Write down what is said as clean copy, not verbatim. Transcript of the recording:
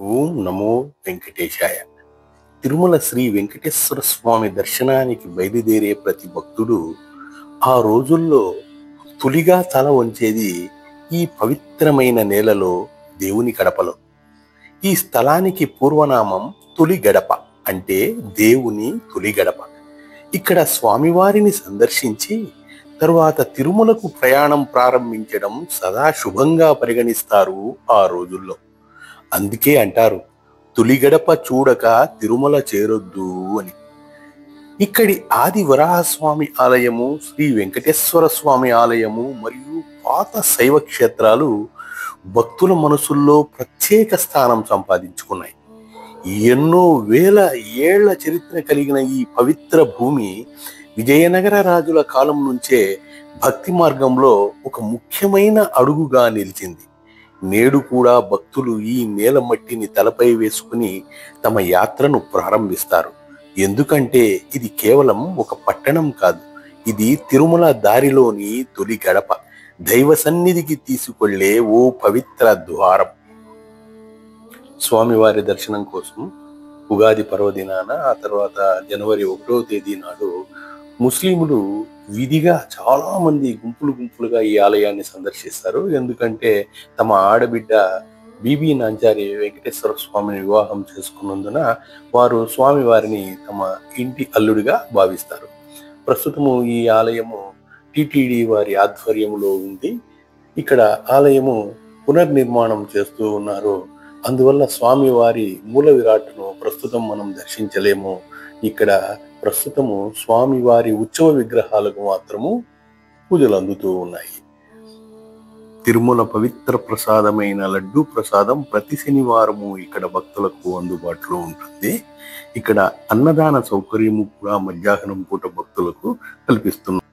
ఓం నమో వెంకటేశాయ. తిరుమల శ్రీ వెంకటేశ్వర స్వామి దర్శనానికి బయలుదేరే ప్రతి భక్తుడు ఆ రోజుల్లో తొలిగా తల వంచేది ఈ పవిత్రమైన నేలలో దేవుని గడపలో. ఈ స్థలానికి పూర్వనామం తొలి గడప, అంటే దేవుని తొలి గడప. ఇక్కడ స్వామివారిని సందర్శించి తరువాత తిరుమలకు ప్రయాణం ప్రారంభించడం సదా శుభంగా పరిగణిస్తారు ఆ రోజుల్లో. అందుకే అంటారు, తొలి గడప చూడక తిరుమల చేరొద్దు అని. ఇక్కడి ఆది వరాహస్వామి ఆలయము, శ్రీ వెంకటేశ్వర స్వామి ఆలయము మరియు పాత శైవ క్షేత్రాలు భక్తుల మనసుల్లో ప్రత్యేక స్థానం సంపాదించుకున్నాయి. ఎన్నో వేల ఏళ్ల చరిత్ర కలిగిన ఈ పవిత్ర భూమి విజయనగర రాజుల కాలం నుంచే భక్తి మార్గంలో ఒక ముఖ్యమైన అడుగుగా నిలిచింది. నేడు కూడా భక్తులు ఈ నేల మట్టిని తలపై వేసుకుని తమ యాత్రను ప్రారంభిస్తారు. ఎందుకంటే ఇది కేవలం ఒక పట్టణం కాదు, ఇది తిరుమల దారిలోని తొలి గడప, దైవ సన్నిధికి తీసుకెళ్లే ఓ పవిత్ర ద్వారం. స్వామివారి దర్శనం కోసం ఉగాది పర్వదినాన, ఆ తర్వాత జనవరి 1వ తేదీ నాడు ముస్లింలు విధిగా చాలా మంది గుంపులుగా ఈ ఆలయాన్ని సందర్శిస్తారు. ఎందుకంటే తమ ఆడబిడ్డ బీబీ నాంచారి వెంకటేశ్వర స్వామిని వివాహం చేసుకున్నందున వారు స్వామివారిని తమ ఇంటి అల్లుడిగా భావిస్తారు. ప్రస్తుతము ఈ ఆలయము టిటిడి వారి ఆధ్వర్యంలో ఉంది. ఇక్కడ ఆలయము పునర్నిర్మాణం చేస్తూ ఉన్నారు. అందువల్ల స్వామివారి మూల విరాట్ను ప్రస్తుతం మనం దర్శించలేము. ఇక్కడ ప్రస్తుతము స్వామివారి ఉత్సవ విగ్రహాలకు మాత్రము పూజలు అందుతూ ఉన్నాయి. తిరుమల పవిత్ర ప్రసాదమైన లడ్డూ ప్రసాదం ప్రతి శనివారము ఇక్కడ భక్తులకు అందుబాటులో ఉంటుంది. ఇక్కడ అన్నదాన సౌకర్యము కూడా మధ్యాహ్నం పూట భక్తులకు కల్పిస్తున్నారు.